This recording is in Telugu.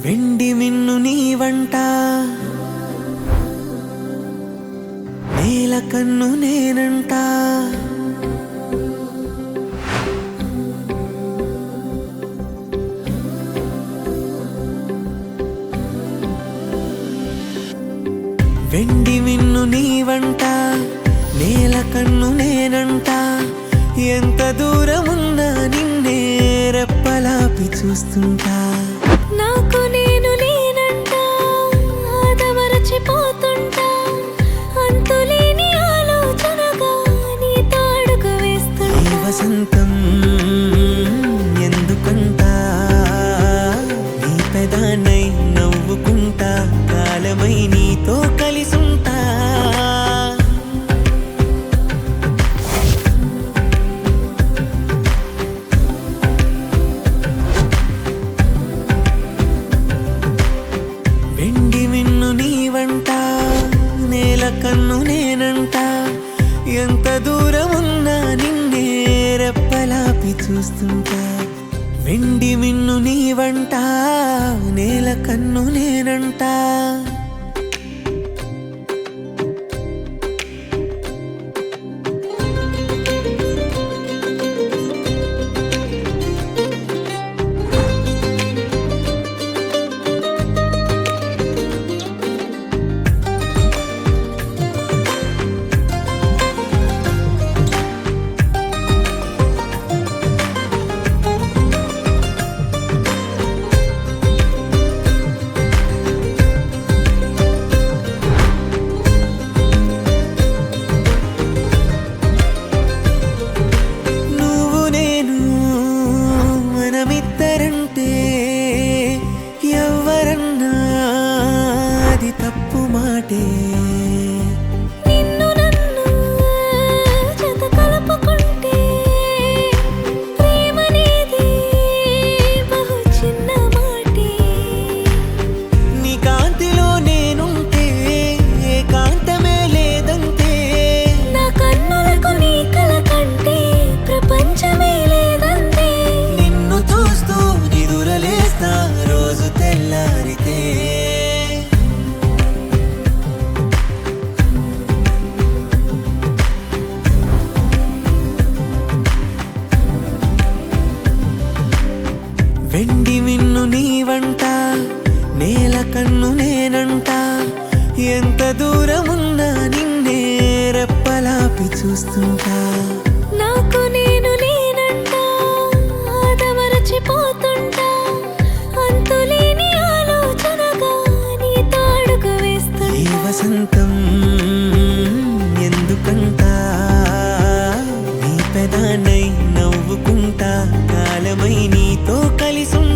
వెండి మిన్ను నీ వంట నేల కన్ను నేనంట వెండి మిన్ను నీ వంట నేల కన్ను నేనంట ఎంత దూరమున్నా నిన్నే రెప్పలాపి చూస్తుంటా నాకు నేను నేనంట ఆదమరచిపోతుంటా అంతులేని ఆలోచనగా నీ తాడుకు వేస్తుంటా ఈ వసంతం ఎందుకంట నీ పెదానై నవ్వుకుంటా కాలమై నీతో కలిసుంటా వెండి మిన్ను నీ వంట నేల కన్ను నేనంట ఎంత దూరమున్నా నిన్నే రెప్పలాపి చూస్తుంటా వెండి మిన్ను నీ వంట నేల కన్ను నేనంట నువ్వు నేను మనమిద్దరంటే ఎవరన్నా అది తప్పు మాటే నిన్ను నన్ను జత కలుపుకుంటే ప్రేమనేది బహు చిన్న మాటే నీ కాంతిలో నేనుంటే ఏకాంతమే లేదంటే నా కన్నులకు నీ కల కంటే ప్రపంచమే లేదంతే నిన్ను చూస్తూ నిదురలేస్తా రోజు తెల్లారితే వెండి మిన్ను నీ వంట నేల కన్ను నేనంట ఎంత దూరమున్నా నిన్నే రెప్పలాపి చూస్తుంటా నాకు నేను నేనంట ఆదమరచిపోతుంటా అంతులేని ఆలోచనగా నీ తాడుకు వేస్తుంటా ఈ వసంతం ఎందుకంట నీ పెదానై నవ్వుకుంటా కాలమై నీతో కలిసుంటా